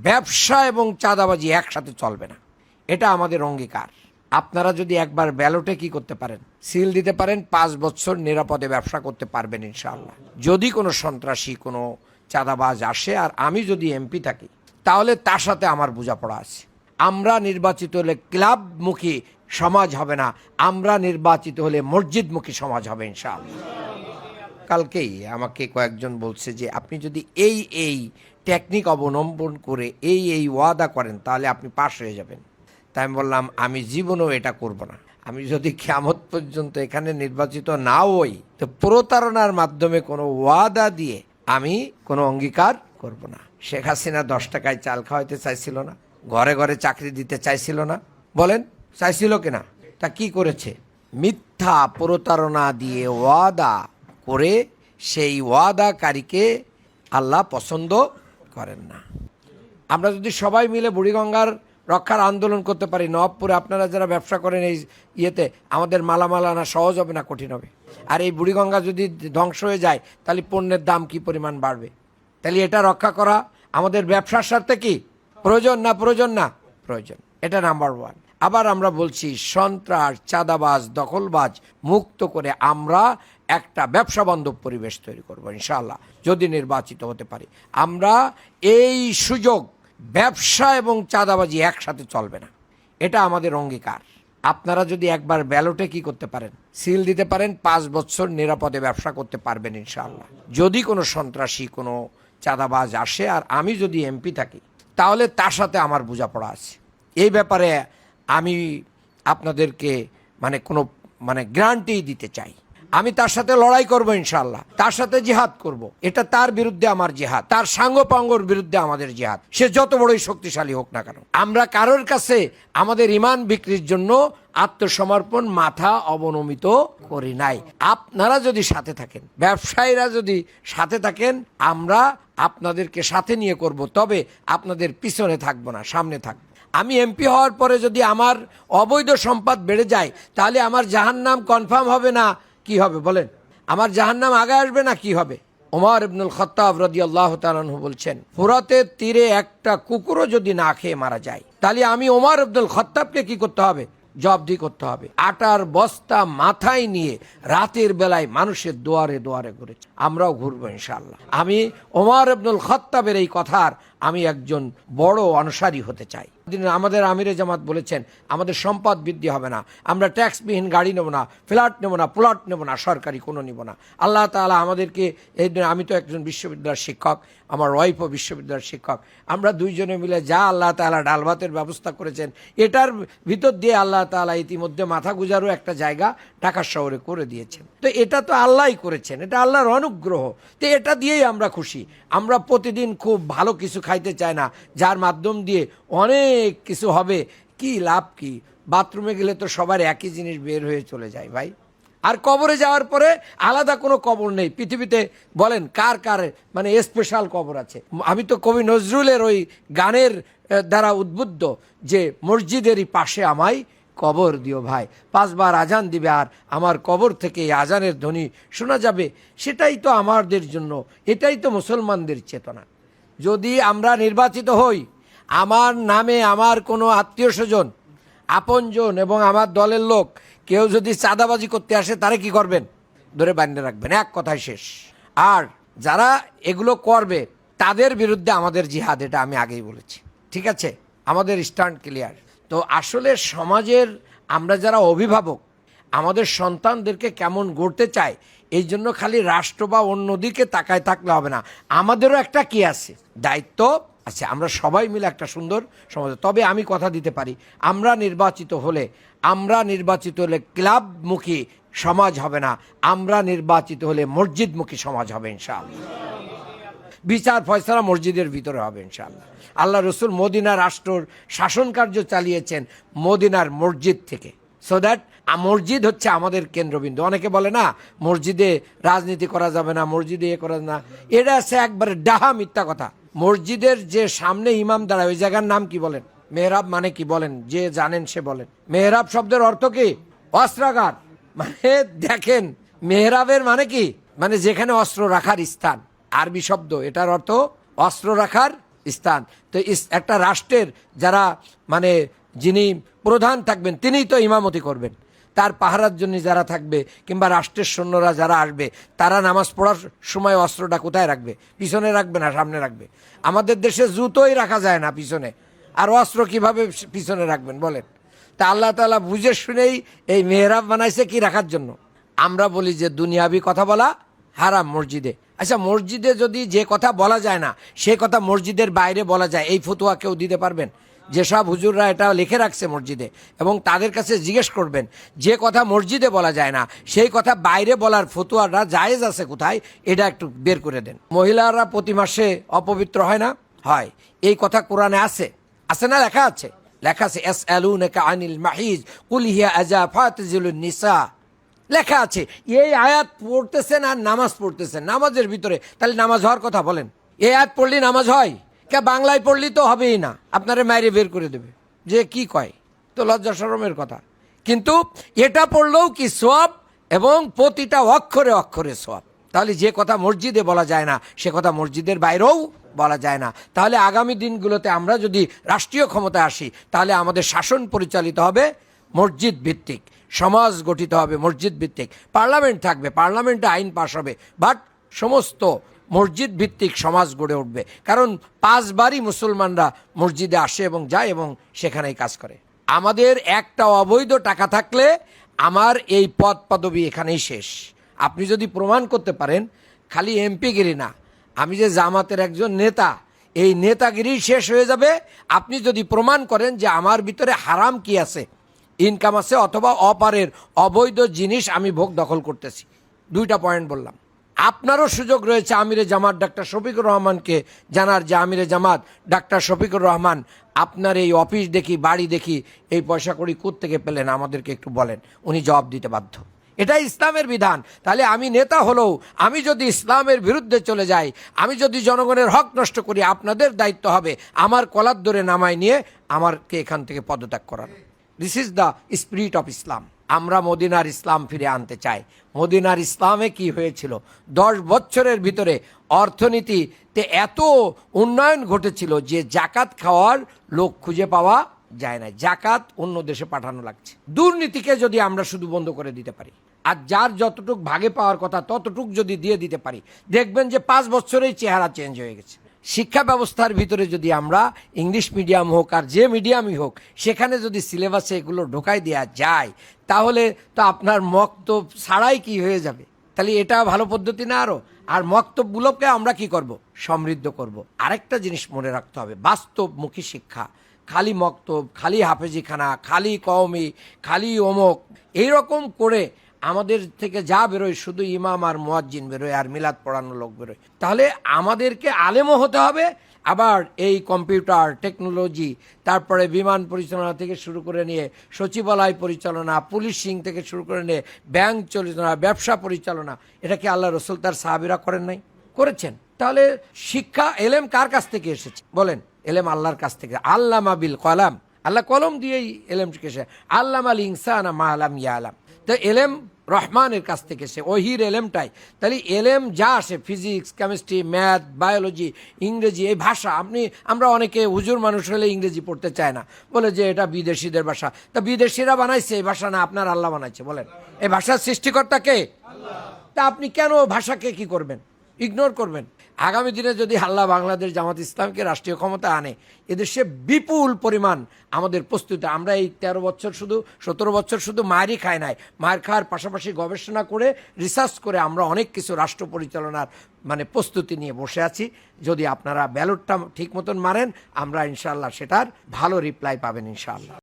ব্যবসা এবং চাঁদাবাজি একসাথে চলবে না, এটা আমাদের অঙ্গীকার। আপনারা যদি একবার ব্যালটে কি করতে পারেন, সিল দিতে পারেন, 5 বছর নিরাপদে ব্যবসা করতে পারবেন ইনশাআল্লাহ। যদি কোনো সন্ত্রাসী, কোনো চাঁদাবাজ আসে আর আমি যদি এমপি থাকি, তাহলে তার সাথে আমার বোঝাপড়া আছে। আমরা নির্বাচিত হলে ক্লাবমুখী সমাজ হবে না, আমরা নির্বাচিত হলে মসজিদমুখী সমাজ হবে ইনশাআল্লাহ। কালকেই আমাকে কয়েকজন বলছে যে আপনি যদি এই টেকনিক অবলম্বন করে এই ওয়াদা করেন তাহলে আপনি পাশ হয়ে যাবেন। তাই আমি বললাম আমি জীবনেও এটা করব না। আমি যদি কিয়ামত পর্যন্ত এখানে নির্বাচিত না হই, তো প্রতারণার মাধ্যমে কোনো ওয়াদা দিয়ে আমি কোনো অঙ্গীকার করব না। শেখ হাসিনা 10 টাকায় চাল খাওয়াইতে চাইছিল না, ঘরে ঘরে চাকরি দিতে চাইছিল না, বলেন চাইছিল কিনা? তা কি করেছে? মিথ্যা প্রতারণা দিয়ে ওয়াদা করে সেই ওয়াদাকারীকে আল্লাহ পছন্দ করেন না। আমরা যদি সবাই মিলে বুড়িগঙ্গার রক্ষার আন্দোলন করতে পারি, নবাবপুরে আপনারা যারা ব্যবসা করেন এই ইয়েতে, আমাদের মালামাল আনা সহজ হবে না কঠিন হবে? আর এই বুড়িগঙ্গা যদি ধ্বংস হয়ে যায় তাহলে পণ্যের দাম কি পরিমাণ বাড়বে? তাহলে এটা রক্ষা করা আমাদের ব্যবসার স্বার্থে কি প্রয়োজন না প্রয়োজন না প্রয়োজন? এটা নাম্বার 1। আবার আমরা বলছি সন্ত্রাস, চাঁদাবাজ, দখলবাজ মুক্ত করে আমরা একটা ব্যবসা বান্ধব পরিবেশ তৈরি করব ইনশাআল্লাহ যদি নির্বাচিত হতে পারি। আমরা এই সুযোগ, ব্যবসা এবং চাঁদাবাজি একসাথে চলবে না, এটা আমাদের অঙ্গীকার। আপনারা যদি একবার ব্যালটে কি করতে পারেন, সিল দিতে পারেন, 5 বছর নিরাপদে ব্যবসা করতে পারবেন ইনশাআল্লাহ। যদি কোনো সন্ত্রাসী, কোনো চাঁদাবাজ আসে আর আমি যদি এমপি থাকি, তাহলে তার সাথে আমার বোঝাপড়া আছে। এই ব্যাপারে আমি আপনাদেরকে কোনো গ্যারান্টি দিতে চাই। আমি তার সাথে লড়াই করব ইনশাআল্লাহ, তার সাথে জিহাদ করব। এটা তার বিরুদ্ধে আমার জিহাদ, তার সাঙ্গপাঙ্গর বিরুদ্ধে আমাদের জিহাদ, সে যত বড়ই শক্তিশালী হোক না কেন। আমরা কারোর কাছে আমাদের ঈমান বিক্রির জন্য আত্মসমর্পণ, মাথা অবনমিত করি নাই। আপনারা যদি সাথে থাকেন, ব্যবসায়ীরা যদি সাথে থাকেন, আমরা আপনাদেরকে সাথে নিয়ে করব, তবে আপনাদের পিছনে থাকবো না, সামনে থাকবো। আমি এমপি হওয়ার পরে যদি আমার অবৈধ সম্পদ বেড়ে যায়, তাহলে আমার জাহান্নাম কনফার্ম হবে না কি হবে বলেন? আমার জাহান্নাম আগে আসবে না কি হবে? ওমর ইবনুল খাত্তাব রাদিয়াল্লাহু তাআলা আনহু বলছেন, ফুরাতের তীরে একটা কুকুরও যদি না খেয়ে মারা যায়, তাহলে আমি ওমর ইবনুল খাত্তাবকে কি করতে হবে? জবাবদিহি করতে হবে। আটার বস্তা মাথায় নিয়ে রাতের বেলায় মানুষের দুয়ারে দুয়ারে ঘুরেছে, আমরাও ঘুরবো ইনশাআল্লাহ। আমি ওমর ইবনুল খাত্তাবের এই কথার আমি একজন বড় অনুসারী হতে চাই। আমাদের আমিরে জামাত বলেছেন আমাদের সম্পদ বৃদ্ধি হবে না, আমরা ট্যাক্সবিহীন গাড়ি নেব না, ফ্ল্যাট নেব না, প্লট নেব না, সরকারি কোনো নেব না। আল্লাহ তাআলা আমাদেরকে এই দিন, আমি তো একজন বিশ্ববিদ্যালয়ের শিক্ষক, আমার ওয়াইফও বিশ্ববিদ্যালয়ের শিক্ষক, আমরা দুইজনে মিলে যা আল্লাহ তাআলা ডাল ভাতের ব্যবস্থা করেছেন, এটার ভিতর দিয়ে আল্লাহ তাআলা ইতিমধ্যে মাথা গুজারও একটা জায়গা ঢাকা শহরে করে দিয়েছেন। তো এটা তো আল্লাহই করেছেন, এটা আল্লাহর অনুগ্রহ। তো এটা দিয়েই আমরা খুশি। আমরা প্রতিদিন খুব ভালো কিছু খাইতে চাই না, যার মাধ্যম দিয়ে অনেক কিছু হবে। কি লাভ কি? বাথরুমে গেলে তো সবার একই জিনিস বের হয়ে চলে যায় ভাই। আর কবরে যাওয়ার পরে আলাদা কোনো কবর নেই পৃথিবীতে। বলেন কার কার স্পেশাল কবর আছে? আমি তো কবি নজরুলের ওই গানের দ্বারা উদ্বুদ্ধ যে মসজিদেরই পাশে আমায় কবর দিও ভাই, 5 বার আজান দিবে আর আমার কবর থেকে আজানের ধ্বনি শোনা যাবে। সেটাই তো আমাদের জন্য, এটাই তো মুসলমানদের চেতনা। যদি আমরা নির্বাচিত হই, আমার নামে আমার কোনো আত্মীয় স্বজন, আপনজন এবং আমার দলের লোক কেউ যদি চাঁদাবাজি করতে আসে, তারা কি করবেন? ধরে বাঁধে রাখবেন, এক কথায় শেষ। আর যারা এগুলো করবে তাদের বিরুদ্ধে আমাদের জিহাদ, এটা আমি আগেই বলেছি, ঠিক আছে? আমাদের স্ট্যান্ড ক্লিয়ার। তো আসলে সমাজের আমরা যারা অভিভাবক, আমাদের সন্তানদেরকে কেমন গড়তে চায়, এই জন্য খালি রাষ্ট্র বা অন্যদিকে তাকায় থাকলে হবে না। আমাদেরও একটা কি আছে, দায়িত্ব আছে। আমরা সবাই মিলে একটা সুন্দর সমাজ। তবে আমি কথা দিতে পারি, আমরা নির্বাচিত হলে ক্লাবমুখী সমাজ হবে না, আমরা নির্বাচিত হলে মসজিদমুখী সমাজ হবে ইনশাআল্লাহ। বিচার ফয়সালা মসজিদের ভিতরে হবে ইনশাআল্লাহ। আল্লাহ রসুল মদিনা রাষ্ট্রর শাসন কার্য চালিয়েছেন মদিনার মসজিদ থেকে। সো দ্যাট মসজিদ হচ্ছে আমাদের কেন্দ্রবিন্দু। অনেকে বলে না মসজিদে রাজনীতি করা যাবে না, মসজিদে করা না, এটা আছে একবারে ডাহা মিথ্যা কথা। মসজিদের যে সামনে ইমাম দাঁড়ায় ওই জায়গার নাম কি বলেন? মেহরাব মানে কি বলেন? যে জানেন সে বলেন। মেহরাব শব্দের অর্থ কি? অস্ত্রাগার। দেখেন মেহরাবের মানে কি? যেখানে অস্ত্র রাখার স্থান, আরবি শব্দ, এটার অর্থ অস্ত্র রাখার স্থান। তো একটা রাষ্ট্রের যারা মানে যিনি প্রধান থাকবেন তিনিই তো ইমামতি করবেন। তার পাহারার জন্য যারা থাকবে কিংবা রাষ্ট্রের সৈন্যরা যারা আসবে তারা নামাজ পড়ার সময় অস্ত্রটা কোথায় রাখবে? পিছনে রাখবে না সামনে রাখবে? আমাদের দেশে জুতোই রাখা যায় না পিছনে, আর অস্ত্র কিভাবে পিছনে রাখবেন বলেন? তা আল্লাহ তাআলা বুঝে শুনেই এই মেহরাব বানাইছে কি রাখার জন্য। আমরা বলি যে দুনিয়াবি কথা বলা হারাম মসজিদে। আচ্ছা, মসজিদে যদি যে কথা বলা যায় না সে কথা মসজিদের বাইরে বলা যায়, এই ফতোয়া কেউ দিতে পারবেন? যেসব হুজুররা এটা লিখে রাখছে মসজিদে, এবং তাদের কাছে জিজ্ঞেস করবেন যে কথা মসজিদে বলা যায় না সেই কথা বাইরে বলার ফতোয়াটা জায়েজ আছে কোথায়, এটা একটু বের করে দেন। মহিলারা প্রতি মাসে অপবিত্র হয় না? হয়। এই কথা কোরআনে আছে, আছে না? লেখা আছে, লেখা আছে ইয়াসআলুনাকা আনিল মাহিজ কুল হিয়া আযা ফাতাজিলুন নিসা, লেখা আছে। এই আয়াত পড়তেছেন আর নামাজ পড়তেছেন নামাজের ভিতরে, তাহলে নামাজ হওয়ার কথা বলেন? এই আয়াত পড়লি নামাজ হয়? কে বাংলায় পড়লি তো হবেই না, আপনারে মাইরে বের করে দেবে যে কি কয়, তো লজ্জা শরমের কথা। কিন্তু এটা পড়লেও কি সওয়াব, এবং প্রতিটা অক্ষরে অক্ষরে সওয়াব। তাহলে যে কথা মসজিদে বলা যায় না সে কথা মসজিদের বাইরেও বলা যায় না। তাহলে আগামী দিনগুলোতে আমরা যদি রাষ্ট্রীয় ক্ষমতায় আসি তাহলে আমাদের শাসন পরিচালিত হবে মসজিদ ভিত্তিক, সমাজ গঠিত হবে মসজিদ ভিত্তিক, পার্লামেন্ট থাকবে, পার্লামেন্টে আইন পাশ হবে, বাট সমস্ত মসজিদ ভিত্তিক সমাজ গড়ে উঠবে। কারণ 5 বারই মুসলমানরা মসজিদে আসে এবং যায় এবং সেখানেই কাজ করে। আমাদের একটা অবৈধ টাকা থাকলে আমার এই পদ পদবি এখানেই শেষ। আপনি যদি প্রমাণ করতে পারেন, খালি এমপিগিরি না, আমি যে জামাতের একজন নেতা, এই নেতাগিরি শেষ হয়ে যাবে আপনি যদি প্রমাণ করেন যে আমার ভিতরে হারাম কি আছে, ইনকাম আছে, অথবা অপারের অবৈধ জিনিস আমি ভোগ দখল করতেছি। 2টা পয়েন্ট বললাম। আপনারও সুযোগ রয়েছে আমিরে জামাত ডাক্তার শফিকুর রহমানকে জানার যে আমিরে জামাত ডাক্তার শফিকুর রহমান, আপনার এই অফিস দেখি, বাড়ি দেখি, এই পয়সা কড়ি কোত্থেকে পেলেন আমাদেরকে একটু বলেন। উনি জবাব দিতে বাধ্য। এটাই ইসলামের বিধান। তাহলে আমি নেতা হলেও আমি যদি ইসলামের বিরুদ্ধে চলে যাই, আমি যদি জনগণের হক নষ্ট করি, আপনাদের দায়িত্ব হবে আমার কলার ধরে নামায় নিয়ে আমাকে এখান থেকে পদত্যাগ করানো। This is the spirit of Islam. আমরা মদিনার ইসলাম ফিরে আনতে চাই। মদিনার ইসলামে কি হয়েছিল? 10 বছরের ভিতরে অর্থনীতিতে এত উন্নয়ন ঘটেছিল যে জাকাত খাওয়ার লোক খুঁজে পাওয়া যায় না। জাকাত অন্য দেশে পাঠানো লাগছে। দুর্নীতিকে যদি আমরা শুধু বন্ধ করে দিতে পারি, আর যার যতটুক ভাগে পাওয়ার কথা ততটুক যদি দিয়ে দিতে পারি, দেখবেন যে 5 বছরেই চেহারা চেঞ্জ হয়ে গেছে। শিক্ষা ব্যবস্থার ভিতরে যদি আমরা ইংলিশ মিডিয়াম হোক আর যে মিডিয়ামই হোক, সেখানে যদি সিলেবাসে এগুলো ঢোকাই দেওয়া যায়, তাহলে তো আপনার মক্তব ছাড়াই কি হয়ে যাবে। তাহলে এটা ভালো পদ্ধতি না আরো? আর মক্তবগুলোকে আমরা কি করব? সমৃদ্ধ করব। আরেকটা জিনিস মনে রাখতে হবে, বাস্তবমুখী শিক্ষা। খালি মক্তব, খালি হাফেজিখানা, খালি কওমি, খালি অমুক, এইরকম করে আমাদের থেকে যা বেরোয় শুধু ইমাম আর মুয়াজ্জিন বেরোয় আর মিলাদ পড়ানো লোক বেরোয়। তাহলে আমাদেরকে আলেমও হতে হবে, আবার এই কম্পিউটার টেকনোলজি, তারপরে বিমান পরিচালনা থেকে শুরু করে নিয়ে সচিবালয় পরিচালনা, পুলিশিং থেকে শুরু করে নিয়ে ব্যাংক পরিচালনা, ব্যবসা পরিচালনা, এটা কি আল্লাহ রসুল তার সাহাবীরা করেন নাই? করেছেন। তাহলে শিক্ষা এলেম কার কাছ থেকে এসেছে বলেন? এলেম আল্লাহর কাছ থেকে। আল্লামা বিল কলাম, আল্লাহ কলম দিয়েই এলেম শিখেছে। আল্লামাল ইনসানা মা লাম ইয়ালাম, তো এলেম রহমানের কাছ থেকে সে ওহির এলেমটাই। তাহলে এলেম যা আসে, ফিজিক্স, কেমিস্ট্রি, ম্যাথ, বায়োলজি, ইংরেজি, এই ভাষা, আমরা অনেকে হুজুর মানুষ হলে ইংরেজি পড়তে চায় না, বলে যে এটা বিদেশিদের ভাষা। তা বিদেশিরা বানাইছে এই ভাষা না আপনার আল্লাহ বানাইছে? বলেন, এই ভাষার সৃষ্টিকর্তা কে? তা আপনি কেন ভাষাকে কি করবেন? ইগনোর করবেন? আগামী দিনে যদি আল্লাহ বাংলাদেশ জামাত ইসলামকে রাষ্ট্রীয় ক্ষমতা আনে, এদেশে বিপুল পরিমাণ আমাদের প্রস্তুতি। আমরা এই 13 বছর শুধু 17 বছর শুধু মায়েরই খায় নাই, মায়ের খাওয়ার পাশাপাশি গবেষণা করে, রিসার্চ করে আমরা অনেক কিছু রাষ্ট্র পরিচালনার প্রস্তুতি নিয়ে বসে আছি। যদি আপনারা ব্যালটটা ঠিক মতন মারেন, আমরা ইনশাআল্লাহ সেটার ভালো রিপ্লাই পাবেন ইনশাআল্লাহ।